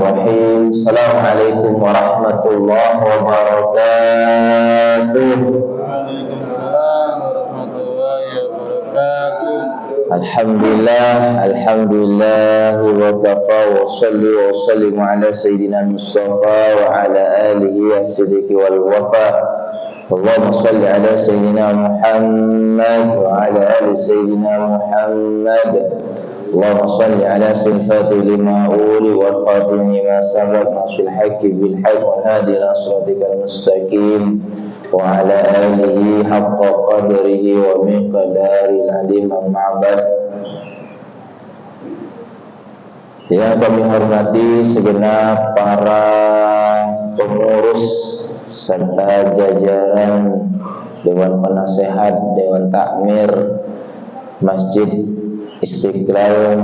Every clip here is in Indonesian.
Bismillahirrahmanirrahim. Assalamualaikum warahmatullahi wabarakatuh. Waalaikumsalam warahmatullahi wabarakatuh. Alhamdulillah wa kafa wa salli wa sallim ala sayyidina Mustafa wa ala alihi wa siddiqi wal wafa. Allahumma salli ala sayyidina Muhammad wa ala ali sayyidina Muhammad. Allahumma salli ala sinfati lima uli wal khatim lima sabab nasul haqqi bil haqq wa hadi ila siratikal mustaqim wa ala alihi haqqa qadrihi wa miqdaril azim ma'bad. Yang kami hormati segenap para pengurus serta jajaran Dewan Penasehat, Dewan Takmir Masjid Istiqlal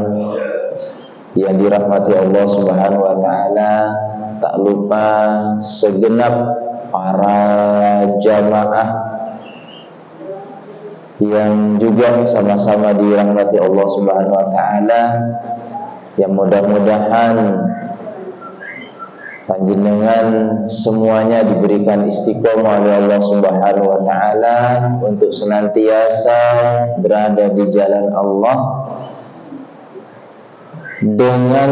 yang dirahmati Allah Subhanahu wa taala, tak lupa segenap para jamaah yang juga sama-sama dirahmati Allah Subhanahu wa taala, yang mudah-mudahan panjenengan semuanya diberikan istiqomah oleh Allah Subhanahu wa taala untuk senantiasa berada di jalan Allah dengan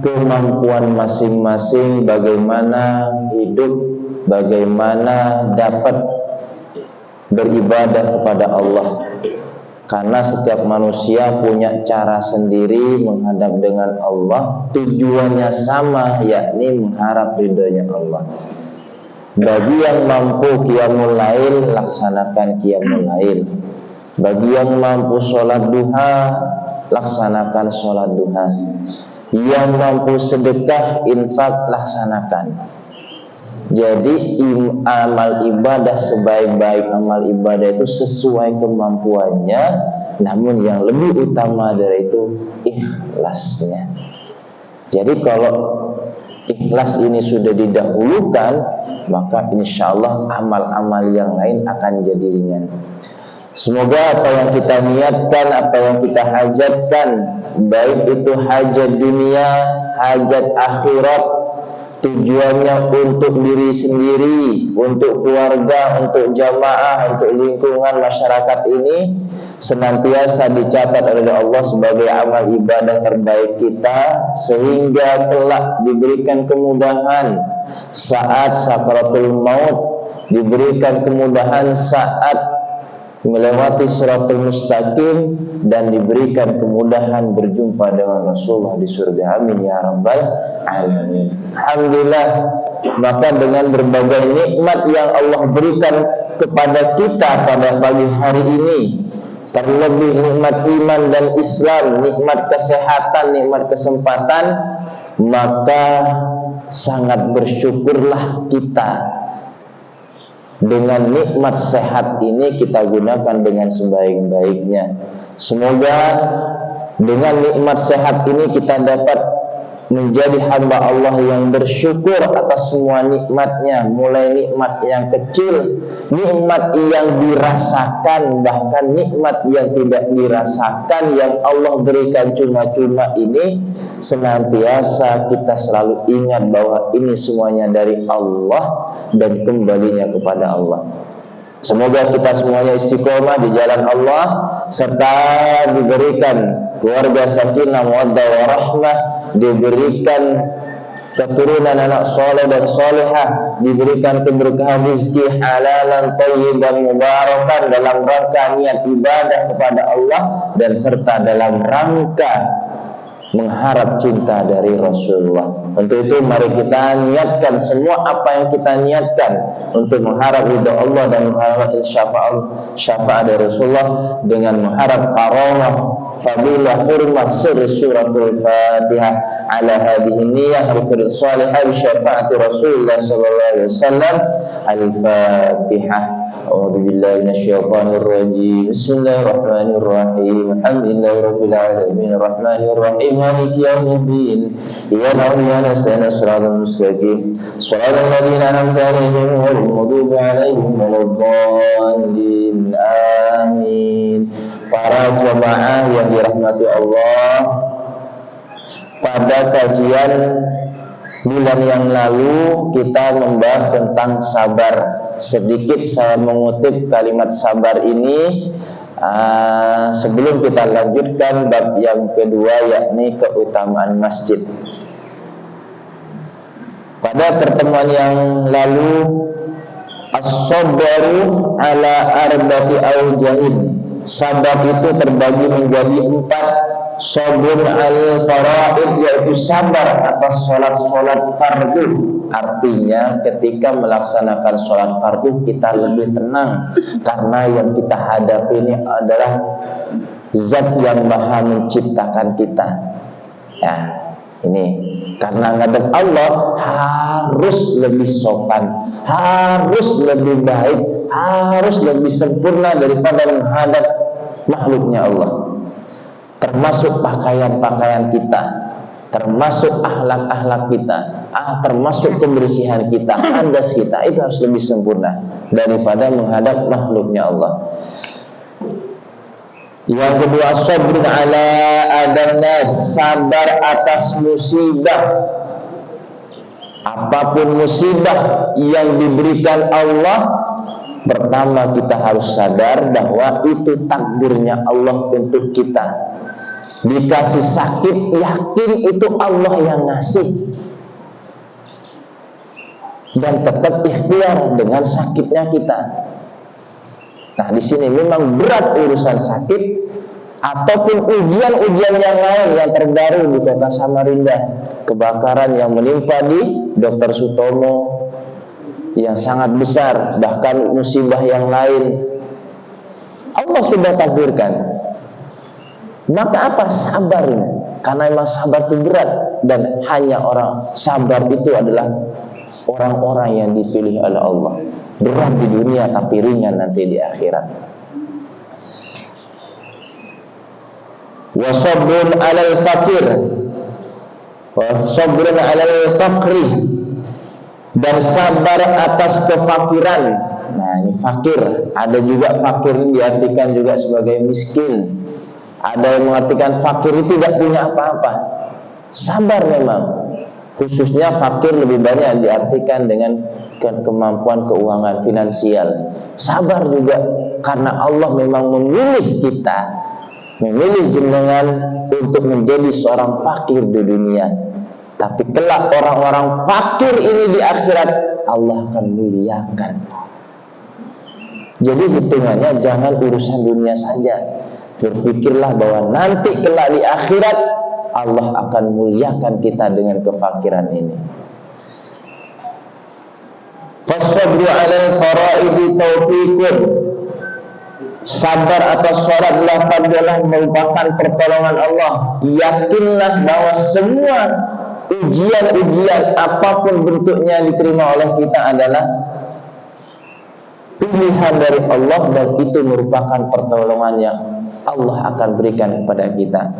kemampuan masing-masing, bagaimana hidup, bagaimana dapat beribadah kepada Allah. Karena setiap manusia punya cara sendiri menghadap dengan Allah, tujuannya sama, yakni mengharap ridhonya Allah. Bagi yang mampu qiyamul lail, laksanakan qiyamul lail. Bagi yang mampu sholat duha, laksanakan sholat duha. Yang mampu sedekah, infak, laksanakan. Jadi amal ibadah, sebaik-baik amal ibadah itu sesuai kemampuannya, namun yang lebih utama dari itu ikhlasnya. Jadi kalau ikhlas ini sudah didahulukan, maka insya Allah amal-amal yang lain akan jadi ringan. Semoga apa yang kita niatkan, apa yang kita hajatkan, baik itu hajat dunia, hajat akhirat, tujuannya untuk diri sendiri, untuk keluarga, untuk jamaah, untuk lingkungan masyarakat ini, senantiasa dicatat oleh Allah sebagai amal ibadah terbaik kita, sehingga kelak diberikan kemudahan saat sakaratul maut, diberikan kemudahan saat melewati siratul mustaqim, dan diberikan kemudahan berjumpa dengan Rasulullah di surga. Amin ya rabbal alamin. Alhamdulillah, maka dengan berbagai nikmat yang Allah berikan kepada kita pada pagi hari ini, terlebih nikmat iman dan Islam, nikmat kesehatan, nikmat kesempatan, maka sangat bersyukurlah kita. Dengan nikmat sehat ini kita gunakan dengan sebaik-baiknya. Semoga dengan nikmat sehat ini kita dapat menjadi hamba Allah yang bersyukur atas semua nikmatnya, mulai nikmat yang kecil, nikmat yang dirasakan, bahkan nikmat yang tidak dirasakan yang Allah berikan cuma-cuma ini, senantiasa kita selalu ingat bahwa ini semuanya dari Allah dan kembalinya kepada Allah. Semoga kita semuanya istiqomah di jalan Allah, serta diberikan keluarga sakinah, mawaddah, warahmah, diberikan keturunan anak soleh dan solehah, diberikan keberkahan rezeki halalan, thayyiban, mubarakan dalam rangka niat ibadah kepada Allah, dan serta dalam rangka mengharap cinta dari Rasulullah. Untuk itu mari kita niatkan semua apa yang kita niatkan untuk mengharap ridha Allah dan mengharap syafaat dari Rasulullah, dengan mengharap karamah, fadilah, hurmah, sirri suratul Fatihah ala hadhihi niyyah al-qadr salihah bi syafaati Rasulullah sallallahu alaihi wasallam. Al-Fatihah. A'udzu billahi minasyaitonir rajim. Bismillahirrahmanirrahim. Alhamdulillahirabbil alamin arrahmanir rahim maliki yaumiddin. Iyyaka na'budu wa nasta'inu shiratal mustaqim shiratal ladzina an'amta 'alaihim ghairil maghdubi 'alaihim waladdallin. Amin. Para jemaah yang dirahmati Allah, pada kajian Bulan yang lalu kita membahas tentang sabar. Sedikit saya mengutip kalimat sabar ini sebelum kita lanjutkan bab yang kedua, yakni keutamaan masjid. Pada pertemuan yang lalu, as-sabru ala arba'ati awjahin. Sabar itu terbagi menjadi 4. Sabrun al-fara'id, yaitu sabar atas sholat-sholat fardu. Artinya ketika melaksanakan sholat fardu kita lebih tenang, karena yang kita hadapi ini adalah zat yang maha menciptakan kita. Ya, ini karena ngadep Allah harus lebih sopan, harus lebih baik, harus lebih sempurna daripada menghadap makhluknya Allah. Termasuk pakaian-pakaian kita, termasuk akhlak-akhlak kita, termasuk kebersihan kita, hadas kita, itu harus lebih sempurna daripada menghadap makhluknya Allah. Yang kedua, sabrun ala adannas, sabar atas musibah. Apapun musibah yang diberikan Allah, pertama kita harus sadar bahwa itu takdirnya Allah untuk kita. Dikasih sakit, yakin itu Allah yang ngasih, dan tetap ikhtiar dengan sakitnya kita. Nah, di sini memang berat urusan sakit ataupun ujian-ujian yang lain yang terbaru di kota Samarinda, kebakaran yang menimpa di Dr. Sutomo yang sangat besar, bahkan musibah yang lain Allah sudah takdirkan. Maka apa? Sabar. Karena memang sabar itu berat, dan hanya orang sabar itu adalah orang-orang yang dipilih oleh Allah. Berat di dunia tapi ringan nanti di akhirat. Wa sabrun 'alal fakir, wa sabrun 'alal faqri, dan sabar atas kefakiran. Nah, ini fakir, ada juga fakir ini diartikan juga sebagai miskin. Ada yang mengartikan fakir itu tidak punya apa-apa. Sabar memang. Khususnya fakir lebih banyak diartikan dengan kemampuan keuangan finansial. Sabar juga karena Allah memang memilih kita, memilih jenengan untuk menjadi seorang fakir di dunia. Tapi kelak orang-orang fakir ini di akhirat Allah akan muliakan. Jadi hitungannya jangan urusan dunia saja. Berpikirlah bahwa nanti kelak di akhirat Allah akan muliakan kita dengan kefakiran ini. Fasabru 'alal fara'idi taufiqun. Sabar atas sholat adalah merupakan pertolongan Allah. Yakinlah bahwa semua ujian-ujian apapun bentuknya diterima oleh kita adalah pilihan dari Allah, dan itu merupakan pertolongan yang Allah akan berikan kepada kita.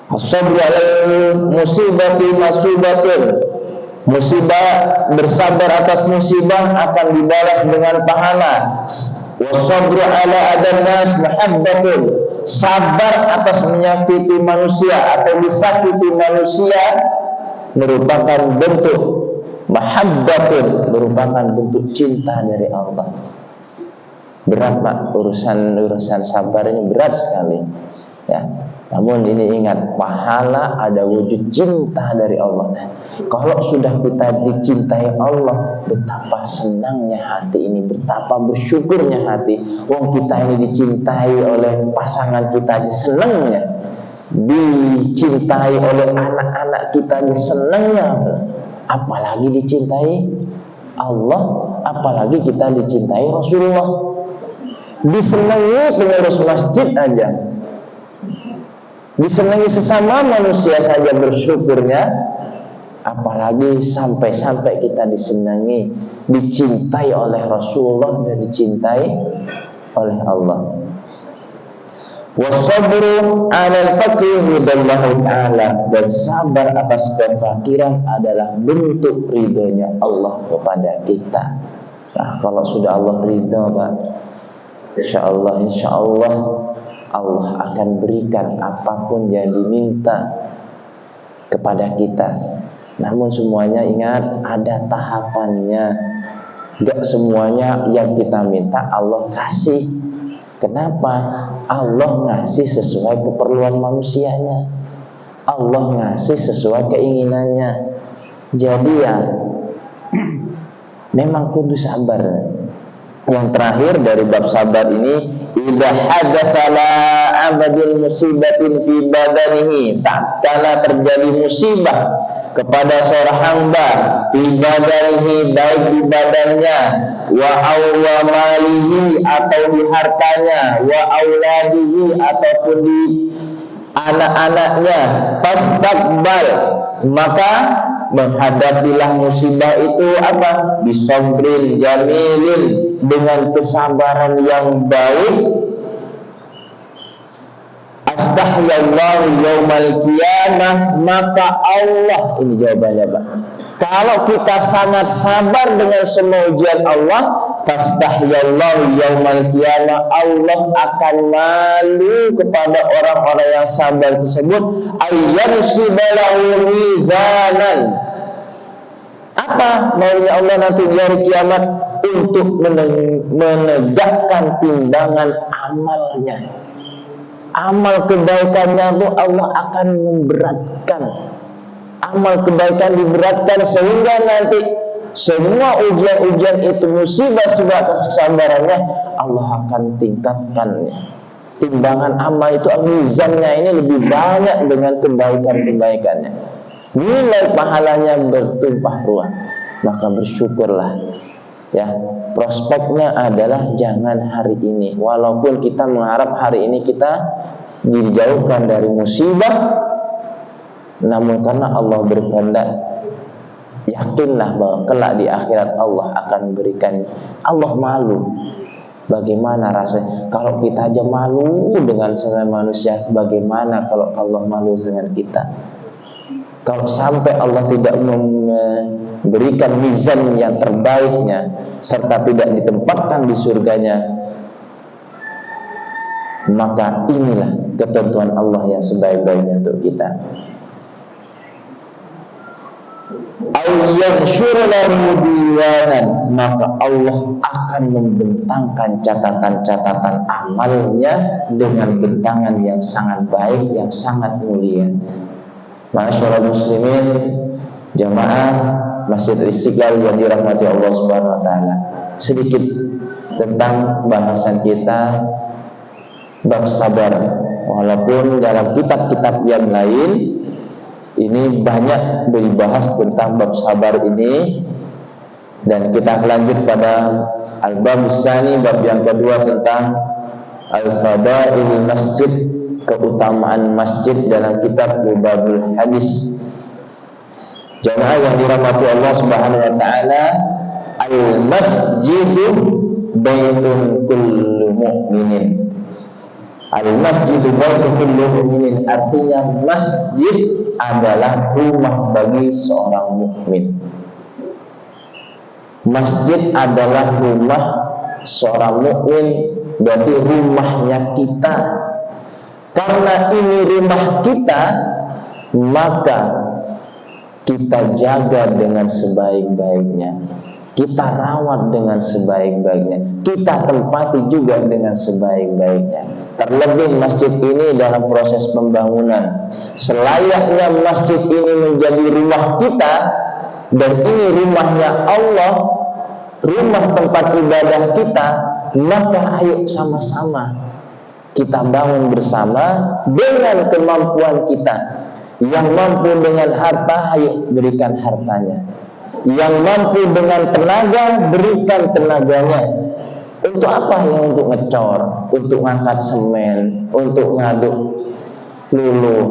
As-sabru 'alal musibati masubatun. Musibah, bersabar atas musibah akan dibalas dengan pahala. Was-sabru 'ala adannas mahabbatun. Sabar atas menyakiti manusia atau disakiti manusia merupakan bentuk mahabbatun, merupakan bentuk cinta dari Allah. Berat Pak, urusan sabar ini berat sekali, ya. Namun ini ingat, pahala ada wujud cinta dari Allah. Nah, kalau sudah kita dicintai Allah, betapa senangnya hati ini, betapa bersyukurnya hati. Wong kita ini dicintai oleh pasangan kita aja senangnya, dicintai oleh anak-anak kita aja senangnya, apalagi dicintai Allah, apalagi kita dicintai Rasulullah. Disenangi pengurus masjid aja, disenangi sesama manusia saja bersyukurnya, apalagi sampai-sampai kita disenangi, dicintai oleh Rasulullah dan dicintai oleh Allah. Wasabru 'alal faqri ridallahu ta'ala, dan sabar atas kefakiran adalah bentuk ridhonya Allah kepada kita. Nah, kalau sudah Allah ridho Pak, insya Allah Allah akan berikan apapun yang diminta kepada kita. Namun semuanya ingat ada tahapannya. Gak semuanya yang kita minta Allah kasih. Kenapa? Allah ngasih sesuai keperluan manusianya. Allah ngasih sesuai keinginannya. Jadi ya memang kudu sabar. Yang terakhir dari bab sabar ini, idza hadatsala abadul musibatin fi badanihi, tak kala terjadi musibah kepada seorang hamba fi badanihi, baik di badannya, wa awwamalihi atau di hartanya, wa auladihi ataupun di anak-anaknya, fastaqbal, maka menghadapilah musibah itu apa? Bisabril jamilin, dengan kesabaran yang baik. Astahyallahu yaumal qiyamah, maka Allah, ini jawabannya Pak, kalau kita sangat sabar dengan semua ujian Allah, fastahyallahu yaumal qiyamah, Allah akan malu kepada orang-orang yang sabar tersebut, ayyansibalahu mizanan. Apa maunya Allah nanti di hari kiamat? Untuk menegakkan timbangan amalnya. Amal kebaikannya itu Allah akan memberatkan. Amal kebaikan diberatkan sehingga nanti semua ujian-ujian itu, musibah-musibah kesabarannya Allah akan tingkatkan. Timbangan amal itu, mizannya ini lebih banyak dengan kebaikan-kebaikannya. Nilai pahalanya bertumpah ruah. Maka bersyukurlah. Ya, prospeknya adalah jangan hari ini, walaupun kita mengharap hari ini kita dijauhkan dari musibah, namun karena Allah berkehendak, yakinlah bahwa kelak di akhirat Allah akan berikan. Allah malu. Bagaimana rasanya kalau kita aja malu dengan sesama manusia, bagaimana kalau Allah malu dengan kita? Kalau sampai Allah tidak memberikan mizan yang terbaiknya serta tidak ditempatkan di surganya, maka inilah ketentuan Allah yang sebaik-baiknya untuk kita. Maka Allah akan membentangkan catatan-catatan amalnya dengan bentangan yang sangat baik, yang sangat mulia. Masyaallah muslimin, jamaah Masjid Istiqlal yang dirahmati Allah Subhanahu wa taala. Sedikit tentang bahasan kita bab sabar. Walaupun dalam kitab-kitab yang lain ini banyak dibahas tentang bab sabar ini, dan kita lanjut pada al-bab tsani, bab yang kedua tentang al-fadail masjid, keutamaan masjid dalam kitab Babul Hadis. Jamaah yang dirahmati Allah Subhanahu wa taala, al-masjidu baitun kullu mu'minin. Al-masjidu baitun kullu mu'minin artinya masjid adalah rumah bagi seorang mukmin. Masjid adalah rumah seorang mukmin, berarti rumahnya kita. Karena ini rumah kita, maka kita jaga dengan sebaik-baiknya, kita rawat dengan sebaik-baiknya, kita tempati juga dengan sebaik-baiknya. Terlebih masjid ini dalam proses pembangunan. Selayaknya masjid ini menjadi rumah kita, dan ini rumahnya Allah, rumah tempat ibadah kita, maka ayo sama-sama kita bangun bersama dengan kemampuan kita. Yang mampu dengan harta, ayo berikan hartanya. Yang mampu dengan tenaga, berikan tenaganya. Untuk apa? Yang untuk ngecor, untuk ngangkat semen, untuk ngaduk lulu,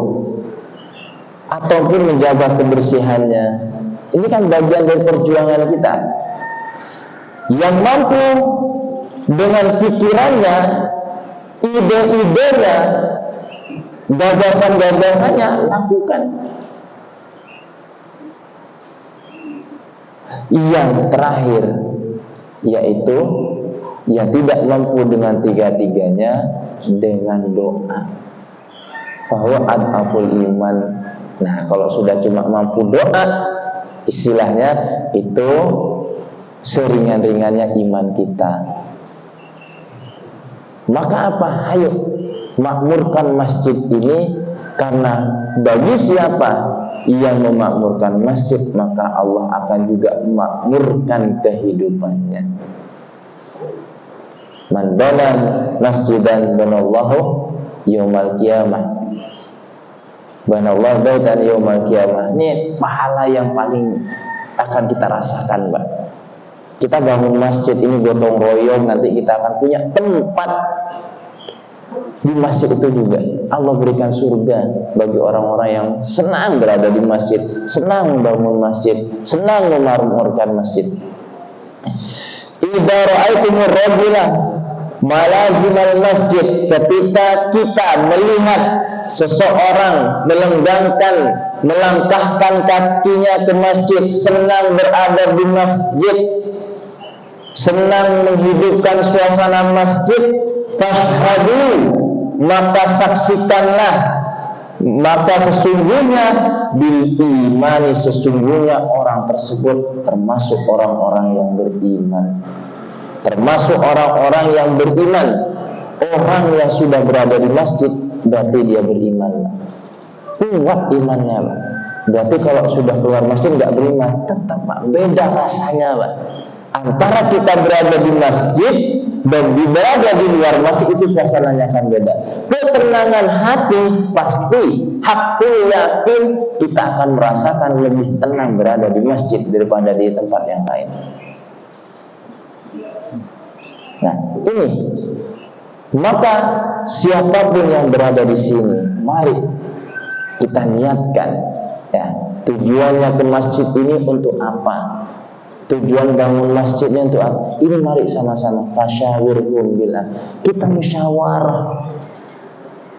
ataupun menjaga kebersihannya. Ini kan bagian dari perjuangan kita. Yang mampu dengan pikirannya, ide-idenya, gagasan-gagasannya, lakukan. Yang terakhir, yaitu yang tidak mampu dengan tiga-tiganya, dengan doa. Bahwa ad'aful iman. Nah, kalau sudah cuma mampu doa, Istilahnya itu seringan-ringannya iman kita. Maka apa? Ayo makmurkan masjid ini, karena bagi siapa yang memakmurkan masjid, maka Allah akan juga memakmurkan kehidupannya. Man bana masjidan banallahu yaumal qiyamah. Banallahu baitan yaumal qiyamah. Ini pahala yang paling akan kita rasakan, Mbak. Kita bangun masjid ini gotong royong, nanti kita akan punya tempat di masjid itu juga. Allah berikan surga bagi orang-orang yang senang berada di masjid, senang membangun masjid, senang memakmurkan masjid. Idza ra'aitumur rajula malazimal masjid, ketika kita melihat seseorang melangkahkan kakinya ke masjid, senang berada di masjid, senang menghidupkan suasana masjid, fashhadu, maka saksikanlah, maka sesungguhnya bil imani, sesungguhnya orang tersebut termasuk orang-orang yang beriman. Termasuk orang-orang yang beriman. Orang yang sudah berada di masjid berarti dia beriman. Kuat imannya, Pak. Berarti kalau sudah keluar masjid nggak beriman, tetap, Pak. Beda rasanya, Pak. Antara kita berada di masjid dan berada di luar masjid, itu suasananya akan beda. Ketenangan hati pasti, hakul yakin, kita akan merasakan lebih tenang berada di masjid daripada di tempat yang lain. Nah, ini maka siapapun yang berada di sini, mari kita niatkan, ya, tujuannya ke masjid ini untuk apa? Tujuan bangun masjidnya untuk apa? Ini mari sama-sama fasyawirhum billah. Kita musyawarah.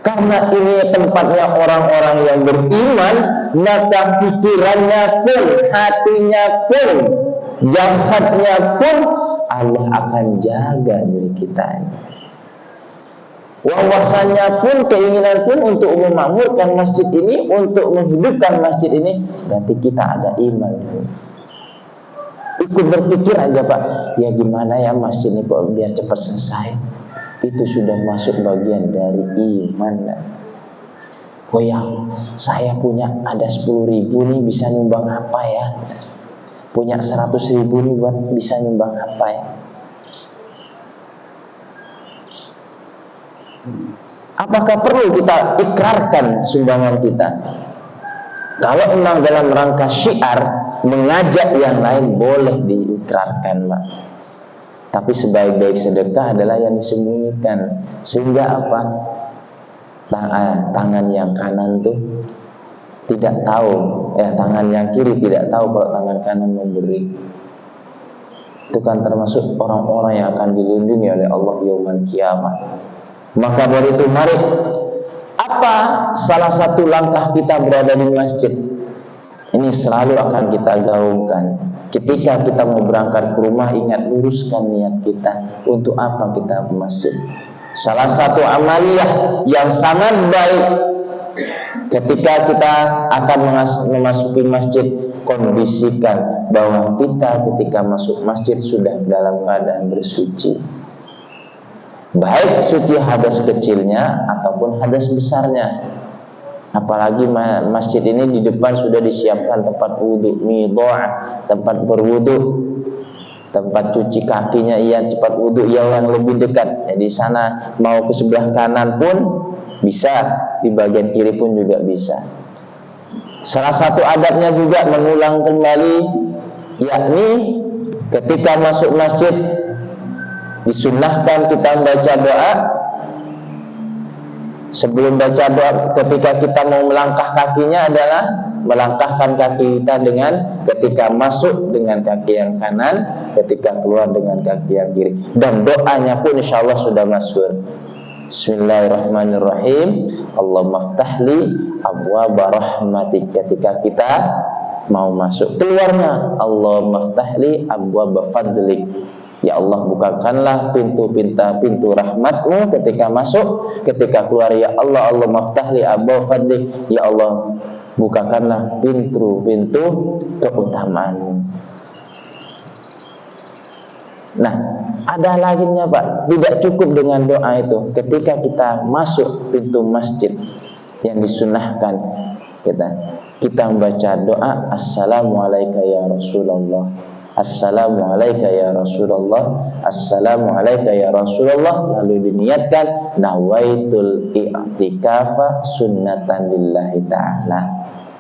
Karena ini tempatnya orang-orang yang beriman, maka pikirannya pun, hatinya pun, jasadnya pun Allah akan jaga diri kita. Wawasannya pun, keinginan pun untuk memakmurkan masjid ini, untuk menghidupkan masjid ini, berarti kita ada iman. Ikut berpikir aja, Pak, ya gimana ya masjid ini kok biar cepat selesai. Itu sudah masuk bagian dari iman. Oh ya, saya punya ada 10.000 nih, bisa nyumbang apa ya? Punya 100.000 nih buat bisa nyumbang apa ya? Apakah perlu kita ikrarkan sumbangan kita? Kalau memang dalam rangka syiar, mengajak yang lain, boleh diikrarkan, Pak. Tapi sebaik-baik sedekah adalah yang disembunyikan. Sehingga apa? Tangan yang kanan tuh tidak tahu, tangan yang kiri tidak tahu kalau tangan kanan memberi. Itu kan termasuk orang-orang yang akan dilindungi oleh Allah yaumul qiyamah. Maka dari itu mari, apa salah satu langkah kita berada di masjid? Ini selalu akan kita gaungkan. Ketika kita mau berangkat ke rumah, ingat luruskan niat kita. Untuk apa kita ke masjid? Salah satu amaliyah yang sangat baik ketika kita akan memasuki masjid, kondisikan bahwa kita ketika masuk masjid sudah dalam keadaan bersuci. Baik suci hadas kecilnya ataupun hadas besarnya. Apalagi masjid ini di depan sudah disiapkan tempat wudhu, midha'ah, tempat berwudhu, tempat cuci kakinya, tempat wudhu yang lebih dekat. Di sana mau ke sebelah kanan pun bisa, di bagian kiri pun juga bisa. Salah satu adabnya juga mengulang kembali, yakni ketika masuk masjid disunnahkan kita membaca doa. Sebelum baca doa, ketika kita mau melangkah kakinya adalah melangkahkan kaki kita dengan ketika masuk dengan kaki yang kanan, ketika keluar dengan kaki yang kiri. Dan doanya pun insya Allah sudah masyhur. Bismillahirrahmanirrahim. Allahumma ftahli abwaba rahmatik. Ketika kita mau masuk, keluarnya Allahumma ftahli abwaba fadlik. Ya Allah, bukakanlah pintu rahmatmu ketika masuk, ketika keluar. Ya Allah, Allahumma ftahli abwaba fadlik. Ya Allah, bukakanlah pintu-pintu keutamaan. Nah, ada laginya Pak, tidak cukup dengan doa itu. Ketika kita masuk pintu masjid yang disunahkan, kita membaca doa Assalamualaikum ya Rasulullah, Assalamualaikum ya Rasulullah, Assalamualaikum ya Rasulullah, lalu diniatkan nawaitul i'tikafa sunnatan lillahi ta'ala,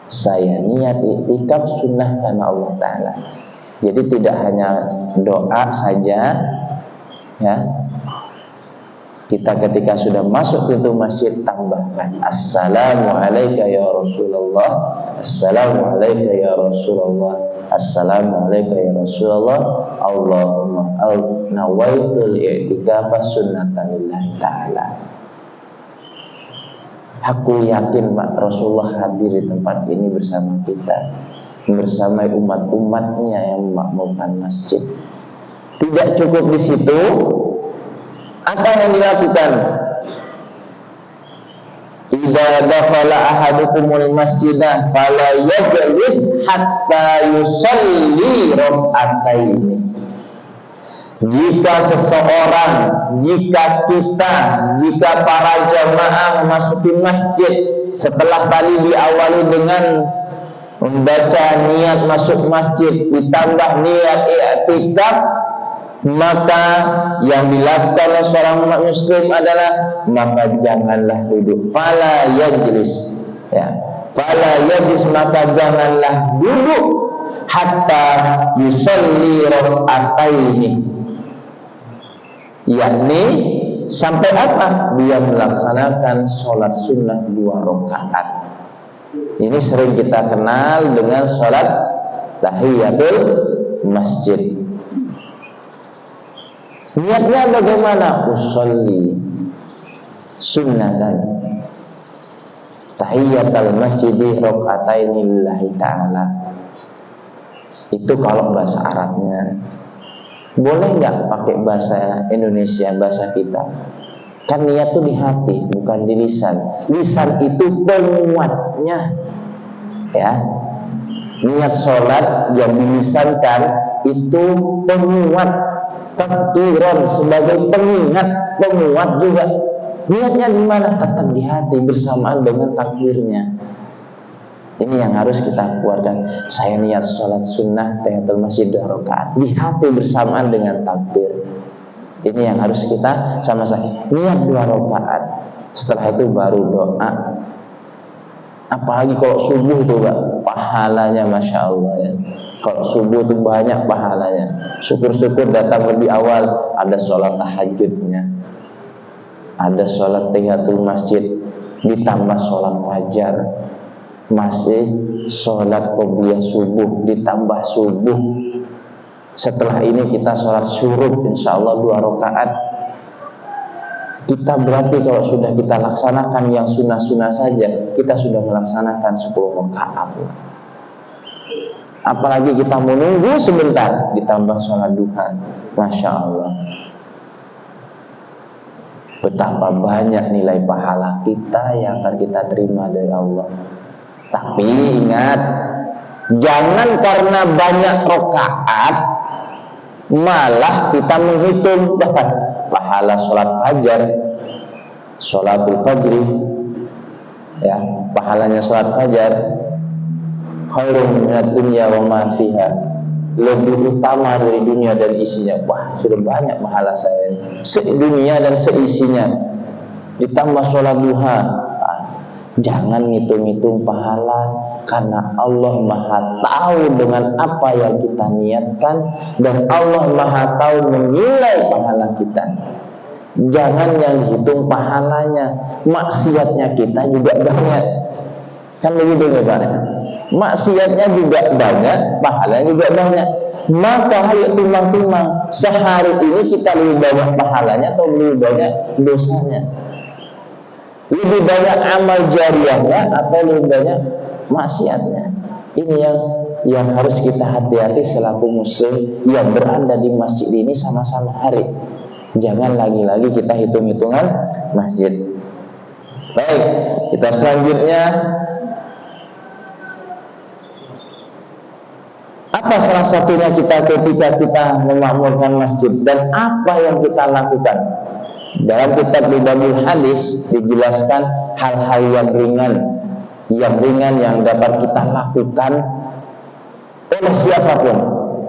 saya niat i'tikaf sunnah karena Allah Ta'ala. Jadi tidak hanya doa saja, ya. Kita ketika sudah masuk pintu masjid tambahkan Assalamualaikum ya Rasulullah, Assalamualaikum ya Rasulullah, Assalamualaikum ya Rasulullah, Allahumma nawaitul i'tikafa sunnatan lillahi ta'ala. Aku yakin Pak, Rasulullah hadir di tempat ini bersama kita, bersama umat-umatnya yang memakmurkan masjid. Tidak cukup di situ, apa yang dilakukan? Idza dakhala ahadukumul masjidah fala yajlis hatta yusalli rak'ataini. Jika seseorang, jika para jamaah memasuki masjid setelah tadi diawali dengan membaca niat masuk masjid ditambah niat i'tikaf, maka yang dilakukan oleh seorang umat muslim adalah maka janganlah duduk, fala yajlis, ya, fala yajlis, maka janganlah duduk hatta yusalli rak'ataini, yakni sampai apa? Dia melaksanakan sholat sunnah 2 rakaat. Ini sering kita kenal dengan sholat tahiyatul masjid. Niatnya bagaimana? Usolli sunnatan tahiyatul masjidi raka'ataini lillahi ta'ala. Itu kalau bahasa Arabnya. Boleh nggak pakai bahasa Indonesia, bahasa kita? Kan niat itu di hati, bukan di lisan. Lisan itu penguatnya, ya. Niat sholat yang dilisankan itu penguat, takdiran sebagai pengingat, penguat juga. Niatnya di mana? Tetap di hati bersamaan dengan takbirnya. Ini yang harus kita keluarkan. Saya niat sholat sunnah tahiyatul masjid 2 rakaat di hati bersamaan dengan takbir. Ini yang harus kita sama-sama niat 2 rakaat. Setelah itu baru doa. Apalagi kalau subuh itu Pak, pahalanya masya Allah ya. Kalau subuh itu banyak pahalanya. Syukur-syukur datang lebih awal, ada sholat tahajudnya, ada sholat tahiyatul masjid, ditambah sholat fajar, masih sholat qobliyah subuh, ditambah subuh. Setelah ini kita sholat syuruk, insya Allah 2 rakaat. Kita berarti kalau sudah kita laksanakan yang sunnah-sunnah saja, kita sudah melaksanakan 10 rakaat. Apalagi kita menunggu sebentar, ditambah sholat duha, masya Allah. Betapa banyak nilai pahala kita yang akan kita terima dari Allah. Tapi ingat, jangan karena banyak rakaat malah kita menghitung pahala sholat fajar, sholatul fajri, ya, pahalanya sholat fajar khairun minad dunya wa ma fiha, lebih utama dari dunia dan isinya. Wah, sudah banyak pahala saya, dunia dan seisinya, ditambah sholat duha. Jangan ngitung-ngitung pahala, karena Allah Maha tahu dengan apa yang kita niatkan, dan Allah Maha tahu menilai pahala kita. Jangan yang dihitung pahalanya, maksiatnya kita juga banyak. Kan begitu ya Pak? Maksiatnya juga banyak, pahalanya juga banyak. Maka ayo timbang-timbang, sehari ini kita lebih banyak pahalanya atau lebih banyak dosanya? Lebih banyak amal jariahnya atau lebih banyak maksiatnya? Ini yang harus kita hati-hati selaku muslim yang berada di masjid ini sama-sama hari. Jangan lagi-lagi kita hitung-hitungan masjid. Baik, kita selanjutnya Apa salah satunya kita ketika kita memakmurkan masjid, dan apa yang kita lakukan? Dalam kitab Ribabul Hadis dijelaskan hal-hal yang ringan yang dapat kita lakukan oleh siapapun.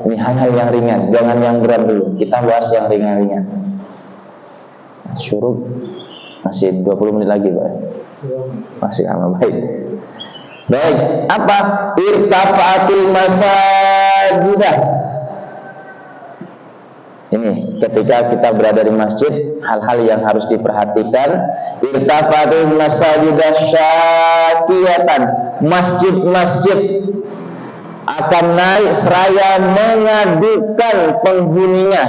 Ini hal-hal yang ringan, jangan yang berat dulu. Kita bahas yang ringan-ringan. Syuruk masih 20 menit lagi, Pak. Masih lama, baik. Baik, apa? Irtafa'atil masajidah. Ini ketika kita berada di masjid, hal-hal yang harus diperhatikan. Irtafa'atil masajidah syakiyatan. Masjid-masjid akan naik seraya mengadukan penghuninya.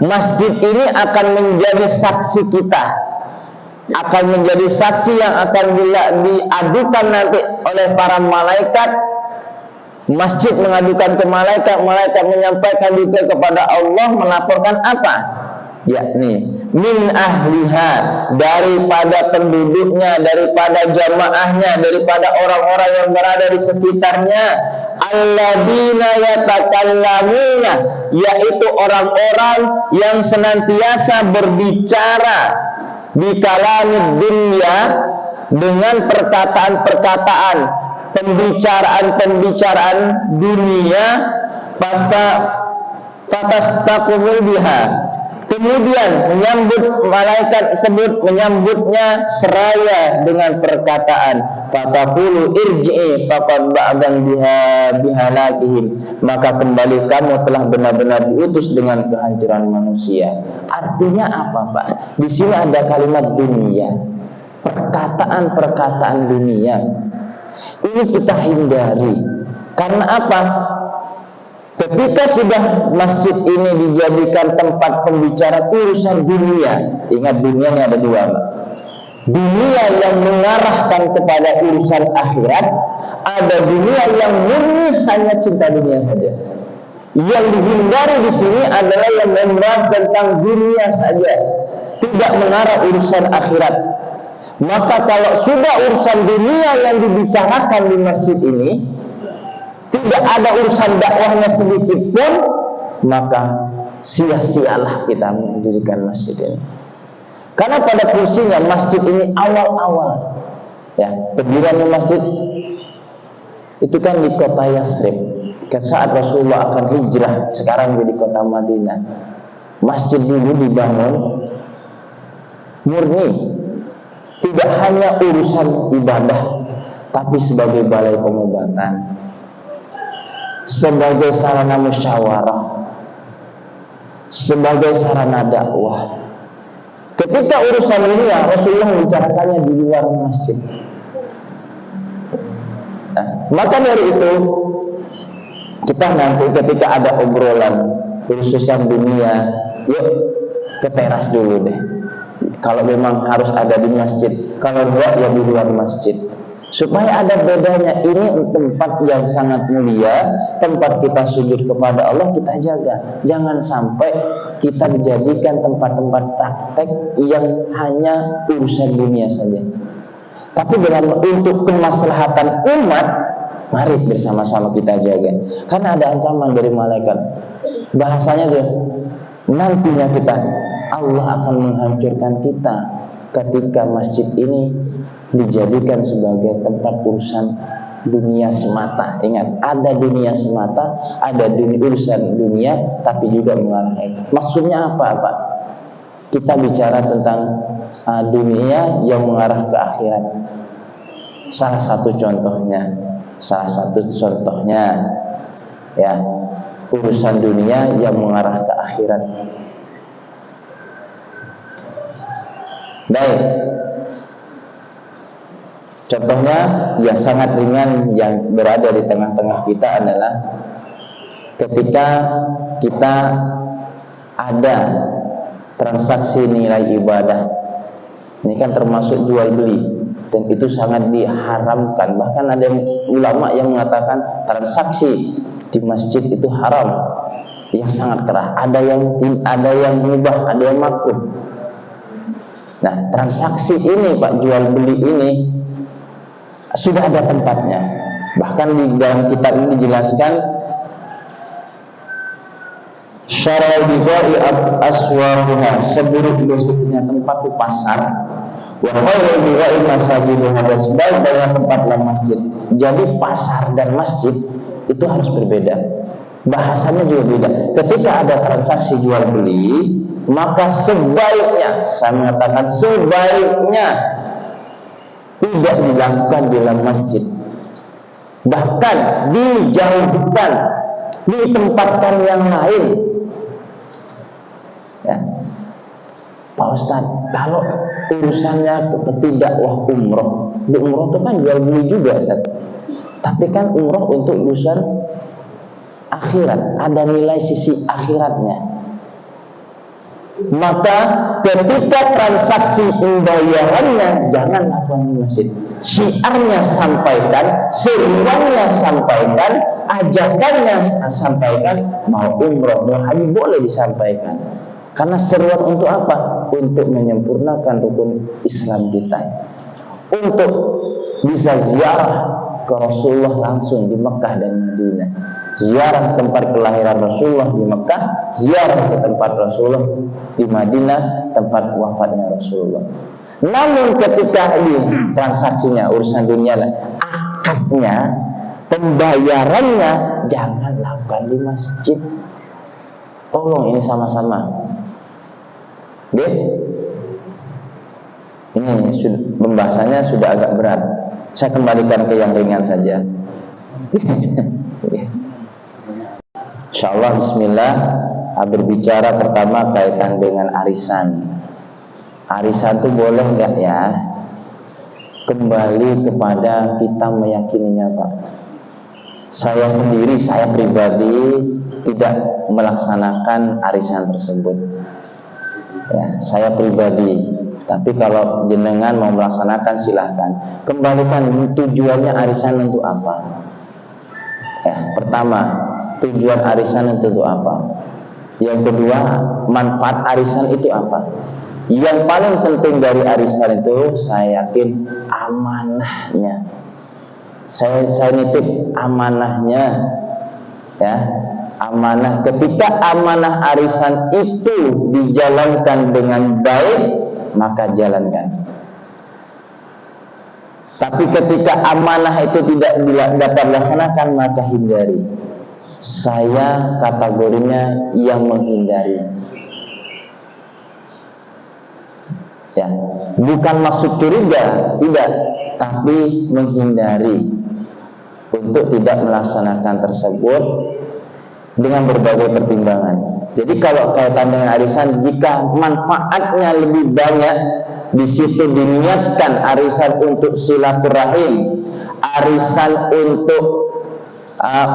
Masjid ini akan menjadi saksi kita, akan menjadi saksi yang akan diadukan nanti oleh para malaikat. Masjid mengadukan ke malaikat, malaikat menyampaikan juga kepada Allah, melaporkan apa? Yakni min ahliha, daripada penduduknya, daripada jamaahnya, daripada orang-orang yang berada di sekitarnya. Alladzina yatakallamuna, yaitu orang-orang yang senantiasa berbicara di kalamid dunya dengan perkataan-perkataan, pembicaraan dunia, fatastaqbil biha, kemudian menyambut malaikat tersebut, menyambutnya seraya dengan perkataan fataqulu irji'i faqad ba'dan bihalakihim, maka kembali kamu telah benar-benar diutus dengan kehancuran manusia. Artinya apa, Pak? Di sini ada kalimat dunia, perkataan-perkataan dunia. Ini kita hindari. Karena apa? Ketika sudah masjid ini dijadikan tempat pembicaraan urusan dunia, ingat dunia ini ada dua, Pak. Dunia yang mengarahkan kepada urusan akhirat, ada dunia yang murni hanya cinta dunia saja. Yang dihindari di sini adalah yang membahas tentang dunia saja, tidak mengarah urusan akhirat. Maka kalau sudah urusan dunia yang dibicarakan di masjid ini, tidak ada urusan dakwahnya sedikit pun, maka sia-sialah kita mendirikan masjid ini. Karena pada fungsinya masjid ini awal-awal, ya, pendirian masjid itu kan di kota Yasrib. Saat Rasulullah akan hijrah sekarang di kota Madinah, masjid dulu dibangun murni, tidak hanya urusan ibadah, tapi sebagai balai pengobatan, sebagai sarana musyawarah, sebagai sarana dakwah. Ketika urusan dunia, Rasulullah membicarakannya di luar masjid. Nah, maka dari itu kita nanti ketika ada obrolan urusan dunia, yuk ke teras dulu deh. Kalau memang harus ada di masjid, kalau enggak ya di luar masjid. Supaya ada bedanya, ini tempat yang sangat mulia, tempat kita sujud kepada Allah, kita jaga. Jangan sampai kita dijadikan tempat-tempat praktek yang hanya urusan dunia saja. Tapi untuk kemaslahatan umat, mari bersama-sama kita jaga. Karena ada ancaman dari malaikat. Bahasanya dia, nantinya Allah akan menghancurkan kita ketika masjid ini dijadikan sebagai tempat urusan dunia semata. Ingat, ada dunia semata, ada urusan dunia, tapi juga mengarah. Maksudnya apa, Pak? Kita bicara tentang dunia yang mengarah ke akhirat. Salah satu contohnya, ya, urusan dunia yang mengarah ke akhirat. Baik. Contohnya yang sangat ringan yang berada di tengah-tengah kita adalah ketika kita ada transaksi nilai ibadah. Ini kan termasuk jual beli, dan itu sangat diharamkan. Bahkan ada ulama yang mengatakan transaksi di masjid itu haram, yang sangat keras. Ada yang mubah, ada yang makruh. Nah, transaksi ini, Pak, jual beli ini sudah ada tempatnya. Bahkan di dalam kitab ini dijelaskan syara'ul bidai aswaruha, seburuk-buruknya tempat itu pasar, wa khairul bidai masajiduha, dan sebaik-baiknya tempatlah masjid. Jadi pasar dan masjid itu harus berbeda, bahasanya juga beda. Ketika ada transaksi jual beli, maka sebaiknya, saya mengatakan sebaiknya tidak dilakukan di dalam masjid, bahkan dijauhkan, ditempatkan yang lain. Ya, Pak Ustadz, kalau urusannya tidak umroh, di umroh itu kan jual beli juga, Ustadz. Tapi kan umroh untuk urusan akhirat, ada nilai sisi akhiratnya. Maka ketika transaksi pembayarannya jangan lakukan di masjid. Syiarnya sampaikan, seruannya sampaikan, ajakannya sampaikan. Mau umroh, mau haji boleh disampaikan. Karena seruan untuk apa? Untuk menyempurnakan rukun Islam kita, untuk bisa ziarah ke Rasulullah langsung di Mekah dan Madinah, ziarah tempat kelahiran Rasulullah di Mekah, ziarah ke tempat Rasulullah di Madinah, tempat wafatnya Rasulullah. Namun ketika ini transaksinya urusan dunia, akadnya, pembayarannya jangan lakukan di masjid. Tolong ini sama-sama. Ini pembahasannya sudah agak berat. Saya kembalikan ke yang ringan saja. Insyaallah bismillah. Berbicara pertama kaitan dengan arisan. Arisan itu boleh enggak ya? Kembali kepada kita meyakininya, Pak. Saya sendiri, saya pribadi tidak melaksanakan arisan tersebut. Ya, saya pribadi. Tapi kalau jenengan mau melaksanakan silahkan. Kembalikan tujuannya arisan untuk apa? Ya, pertama, tujuan arisan itu untuk apa? Yang kedua, manfaat arisan itu apa? Yang paling penting dari arisan itu, saya yakin amanahnya. Saya nitip amanahnya, ya. Amanah, ketika amanah arisan itu dijalankan dengan baik, maka jalankan. Tapi ketika amanah itu tidak dapat dilaksanakan, maka hindari. Saya kategorinya yang menghindari. Ya, bukan maksud curiga, tidak, tapi menghindari untuk tidak melaksanakan tersebut dengan berbagai pertimbangan. Jadi kalau kaitan dengan arisan, jika manfaatnya lebih banyak, di situ diniatkan arisan untuk silaturahim, arisan untuk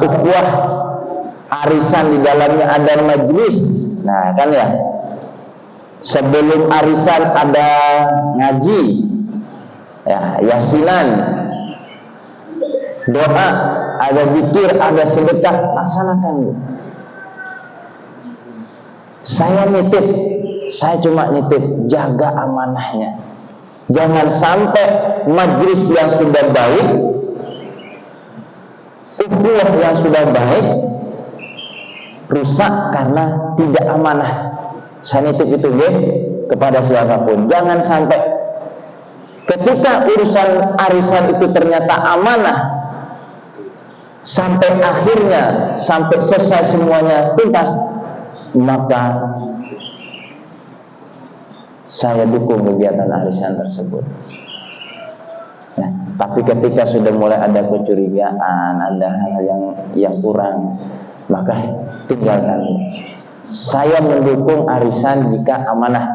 ukhuwah, arisan di dalamnya ada majlis. Nah, kan ya, sebelum arisan ada ngaji, ya, yasinan, doa, ada zikir, ada sedekah, laksanakan. Saya nitip, saya cuma nitip, jaga amanahnya. Jangan sampai majlis yang sudah baik, ukhuwah yang sudah baik, rusak karena tidak amanah. Saya nitip itu kepada siapapun. Jangan sampai ketika urusan arisan itu ternyata amanah, sampai akhirnya, sampai selesai semuanya tuntas, maka saya dukung kegiatan arisan tersebut. Nah, tapi ketika sudah mulai ada kecurigaan, ada hal yang kurang, maka tinggalkan. Saya mendukung arisan jika amanah.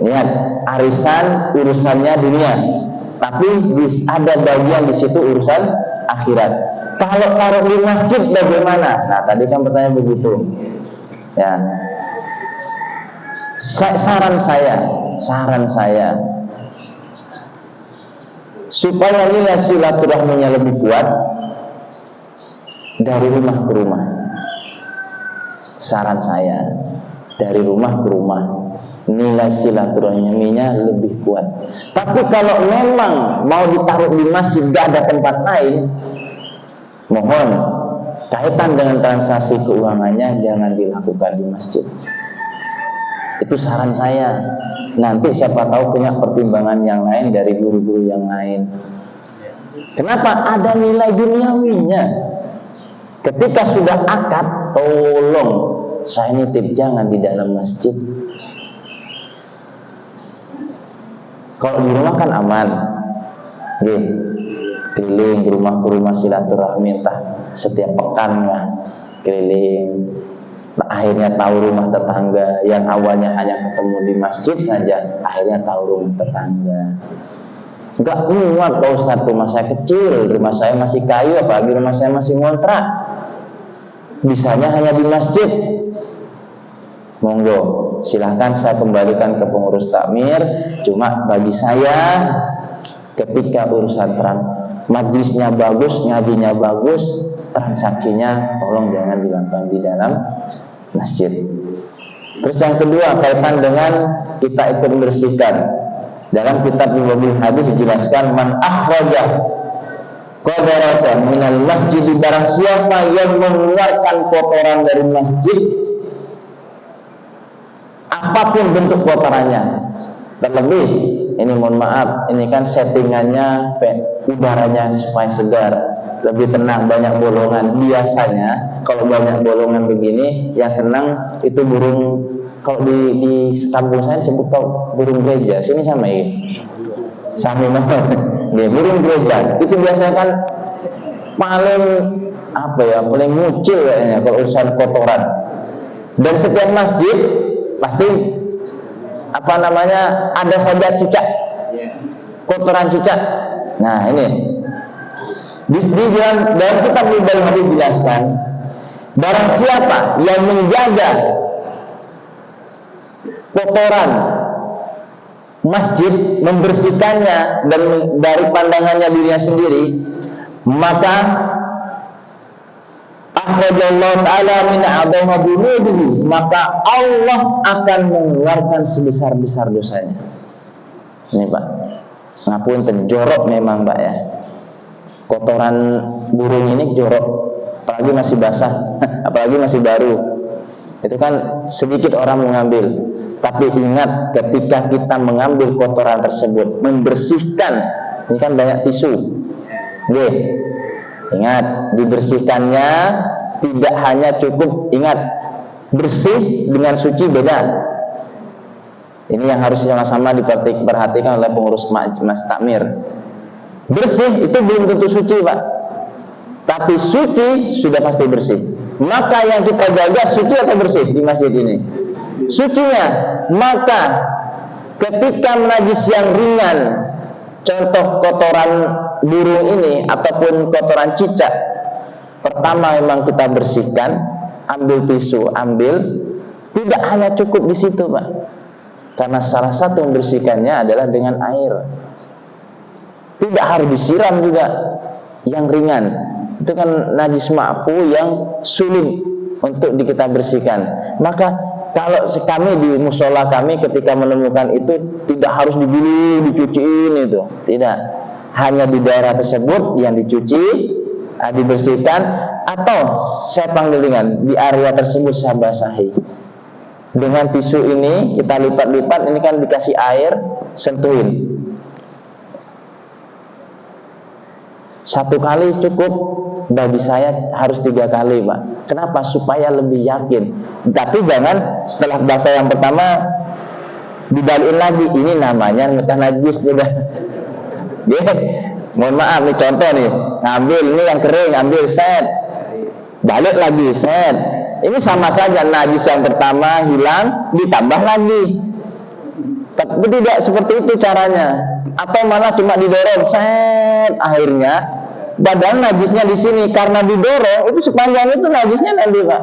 Lihat, arisan urusannya dunia, tapi ada bagian di situ urusan akhirat. Kalau taruh di masjid bagaimana? Nah, tadi kan pertanyaan begitu. Ya. Saran saya supaya nilai silaturahminya lebih kuat, dari rumah ke rumah. Saran saya, dari rumah ke rumah, nilai silaturahminya lebih kuat. Tapi kalau memang mau ditaruh di masjid, gak ada tempat lain, mohon kaitan dengan transaksi keuangannya jangan dilakukan di masjid. Itu saran saya. Nanti siapa tahu punya pertimbangan yang lain dari guru-guru yang lain. Kenapa? Ada nilai duniawinya. Ketika sudah akad, tolong saya nitip jangan di dalam masjid. Kalau di rumah kan aman, keliling rumah ke rumah silaturahmi, entah setiap pekan lah keliling. Nah, akhirnya tahu rumah tetangga yang awalnya hanya ketemu di masjid saja, akhirnya tahu rumah tetangga. Enggak muat Pak Ustaz, rumah saya kecil, rumah saya masih kayu, apalagi rumah saya masih ngontrak. Bisanya hanya di masjid. Monggo, silahkan saya kembalikan ke pengurus takmir. Cuma bagi saya, ketika urusan majlisnya bagus, ngajinya bagus, transaksinya tolong jangan dilakukan di dalam masjid. Terus yang kedua, kaitan dengan kita ikut membersihkan. Dalam kitab Ibnu Hadis dijelaskan, man akhraja qadaratan minal masjid, barang siapa yang mengeluarkan kotoran dari masjid, apapun bentuk kotorannya. Terlebih, ini mohon maaf, ini kan settingannya udaranya supaya segar, lebih tenang, banyak bolongan. Biasanya kalau banyak bolongan begini, yang senang itu burung. Kalau di kampung saya disebut burung gereja. Sini sama ya, sama dia burung gereja. Itu biasanya kan paling paling muncul kayaknya kalau urusan kotoran. Dan setiap masjid pasti ada saja cicak, kotoran cicak. Nah ini dalam kitab Ibnu Hadis dijelaskan, barang siapa yang menjaga kotoran masjid, membersihkannya dan dari pandangannya dirinya sendiri, maka akhrajallahu ta'ala min a'dhama dunubihi, maka Allah akan mengeluarkan sebesar-besar dosanya. Ini Pak, ngapunten, jorok memang Pak ya. Kotoran burung ini jorok, apalagi masih basah, apalagi masih baru. Itu kan sedikit orang mengambil. Tapi ingat, ketika kita mengambil kotoran tersebut, membersihkan, ini kan banyak tisu. Ingat, dibersihkannya tidak hanya cukup, ingat, bersih dengan suci beda. Ini yang harus sama-sama diperhatikan oleh pengurus Mas Takmir. Bersih itu belum tentu suci Pak, tapi suci sudah pasti bersih. Maka yang kita jaga suci atau bersih di masjid ini? Sucinya. Maka ketika najis yang ringan, contoh kotoran burung ini ataupun kotoran cicak, pertama memang kita bersihkan, ambil tisu, tidak hanya cukup di situ Pak, karena salah satu membersihkannya adalah dengan air. Tidak harus disiram juga, yang ringan. Itu kan najis ma'fu yang sulit untuk kita bersihkan. Maka kalau kami di musola kami ketika menemukan itu tidak harus digiling, dicuciin itu, tidak. Hanya di daerah tersebut yang dicuci, dibersihkan, atau saya panggilingan di area tersebut saya basahi. Dengan tisu ini kita lipat-lipat, ini kan dikasih air, sentuhin. Satu kali cukup, bagi saya harus 3 kali Pak. Kenapa? Supaya lebih yakin. Tapi jangan setelah basah yang pertama dibalikin lagi. Ini namanya najis sudah. Mohon maaf nih, contoh nih, ambil ini yang kering, ambil set, balik lagi set. Ini sama saja, najis yang pertama hilang, ditambah lagi. Tapi tidak seperti itu caranya. Atau malah cuma didorong set, akhirnya padahal najisnya di sini, karena didorong itu sepanjang itu najisnya nanti Pak.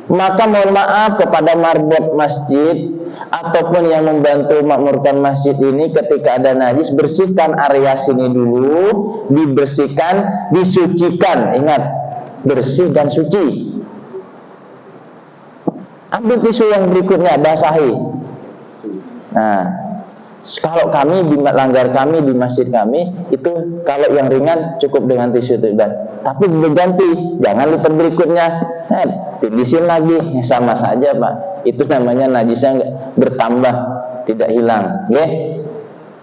Maka mohon maaf kepada marbot masjid ataupun yang membantu makmurkan masjid ini, ketika ada najis bersihkan area sini dulu, dibersihkan, disucikan. Ingat, bersih dan suci. Ambil tisu yang berikutnya, basahi. Nah, Kalau kami langgar kami di masjid kami itu, kalau yang ringan cukup dengan tisu itu, tapi berganti, jangan lipat berikutnya, tindisin lagi, sama saja Pak. Itu namanya najisnya bertambah, tidak hilang.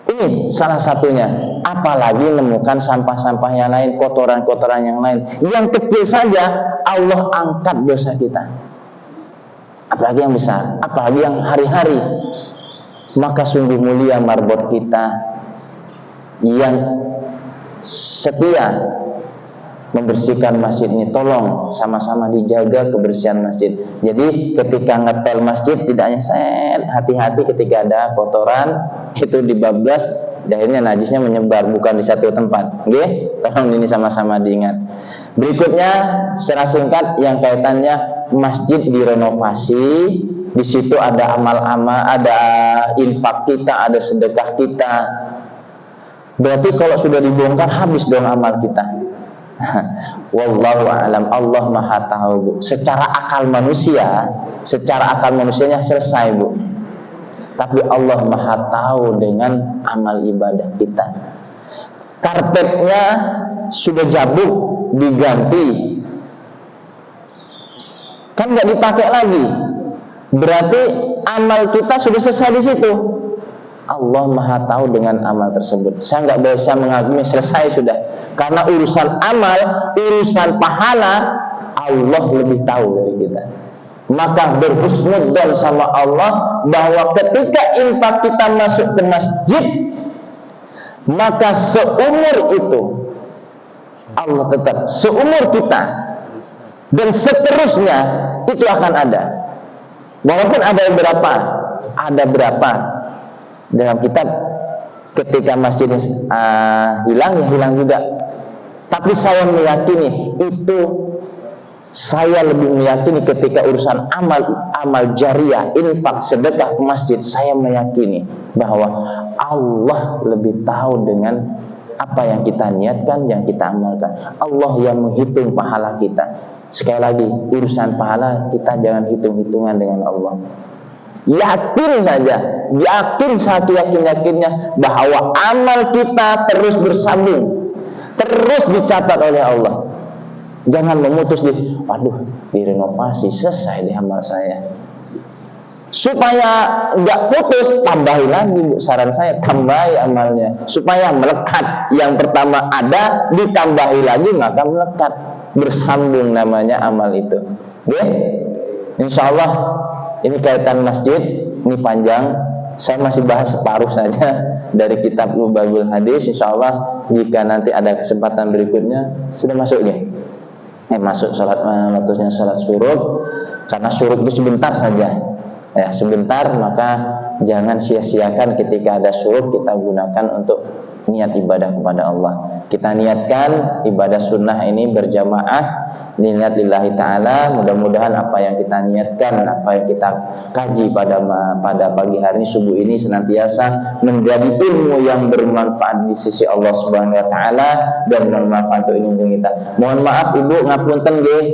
Ini salah satunya. Apalagi menemukan sampah-sampah yang lain, kotoran-kotoran yang lain, yang kecil saja Allah angkat dosa kita. Apalagi yang besar, apalagi yang hari-hari. Maka sungguh mulia marbot kita yang setia membersihkan masjid ini. Tolong sama-sama dijaga kebersihan masjid. Jadi ketika ngetel masjid tidak hanya hati-hati ketika ada kotoran itu dibablas, akhirnya najisnya menyebar, bukan di satu tempat. Tolong ini sama-sama diingat. Berikutnya secara singkat yang kaitannya masjid direnovasi. Di situ ada amal-amal, ada infak kita, ada sedekah kita. Berarti kalau sudah dibongkar habis dong amal kita. Wallahu a'lam, Allah Maha tahu, Bu. Secara akal manusianya selesai, Bu. Tapi Allah Maha tahu dengan amal ibadah kita. Karpetnya sudah jabuk, diganti, kan nggak dipakai lagi. Berarti amal kita sudah selesai di situ. Allah Maha tahu dengan amal tersebut. Saya nggak bisa mengagumi selesai sudah. Karena urusan amal, urusan pahala, Allah lebih tahu dari kita. Maka berhusnudzon sama Allah bahwa ketika infak kita masuk ke masjid, maka seumur itu Allah tetap, seumur kita dan seterusnya itu akan ada. Walaupun ada berapa dalam kitab, ketika masjid hilang, ya hilang juga. Tapi saya meyakini itu, saya lebih meyakini ketika urusan amal jariah, infak, sedekah ke masjid, saya meyakini bahwa Allah lebih tahu dengan apa yang kita niatkan, yang kita amalkan. Allah yang menghitung pahala kita. Sekali lagi, urusan pahala kita jangan hitung-hitungan dengan Allah. Yakin saja, yakin satu yakin-yakinnya bahwa amal kita terus bersambung, terus dicatat oleh Allah. Jangan memutus direnovasi, selesai di amal saya. Supaya nggak putus, tambahin lagi, saran saya, tambahi amalnya supaya melekat. Yang pertama ada, ditambahi lagi, maka melekat, bersambung namanya amal itu. Insya Allah ini kaitan masjid, ini panjang. Saya masih bahas separuh saja dari kitab Lubabul Hadis. Insya Allah jika nanti ada kesempatan berikutnya, sudah masuk nih. Masuk waktunya sholat surut, karena surut itu sebentar saja. Ya, sebentar, maka jangan sia-siakan ketika ada surut, kita gunakan untuk niat ibadah kepada Allah. Kita niatkan ibadah sunnah ini berjamaah, niat lillahi ta'ala. Mudah-mudahan apa yang kita niatkan, apa yang kita kaji pada pagi hari ini, subuh ini, senantiasa menjadi ilmu yang bermanfaat di sisi Allah Subhanahu wa ta'ala dan bermanfaat untuk ilmu kita. Mohon maaf Ibu, ngapunten nggih,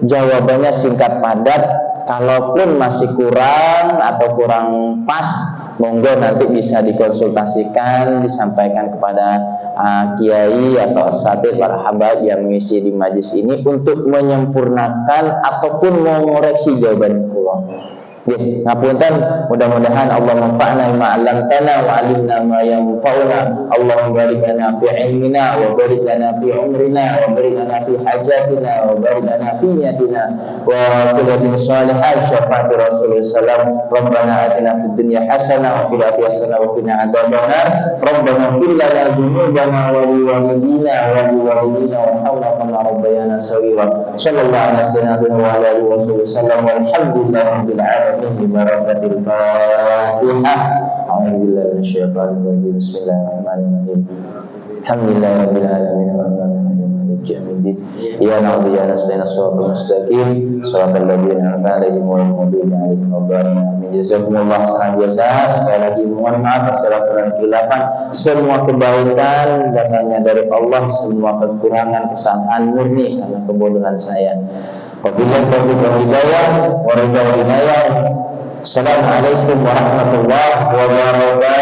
jawabannya singkat padat. Kalaupun masih kurang atau kurang pas, monggo nanti bisa dikonsultasikan, disampaikan kepada kiai atau asatidz, para habaib yang mengisi di majlis ini untuk menyempurnakan ataupun mengoreksi jawaban Allah. Ngapunten, mudah-mudahan Allah manfa'na bima 'allamtana wa 'allimna ma yanfa'una. Allahumma barik lana fi 'ilmina wa barik lana fi umrina wa barik lana fi hajatina wa barik lana fi niyatina wa qul salihan syafaat Rasulullah sallallahu. Rabbana atina fid dunya hasanah wa fil akhirati hasanah wa qina adzabannar. Rabbana ighfir lana dzunubana wa li walidina wa li walidina warhamna kama rabbayana shaghira. Sallallahu alaihi wa alihi wasallam walhamdulillahi rabbil alamin. Bibarakatil Fatihah. A'udzubillahi minasyaitonir rajim. Bismillahirrahmanirrahim. Alhamdulillahirabbil alamin arrahmanir rahim maliki yaumiddin. Iyyaka na'budu wa iyyaka nasta'in shiratal mustaqim shiratal ladzina an'amta 'alaihim ghairil maghdubi 'alaihim waladdallin. Jazakumullah khairan jazaa. Sekali lagi mohon maaf atas khilafan. Semua kebaikan datangnya dari Allah, semua kekurangan kesalahan murni karena kebodohan saya. Wabillahi taufiq wal hidayah wa ridha wal inayah. Assalamualaikum warahmatullahi wabarakatuh.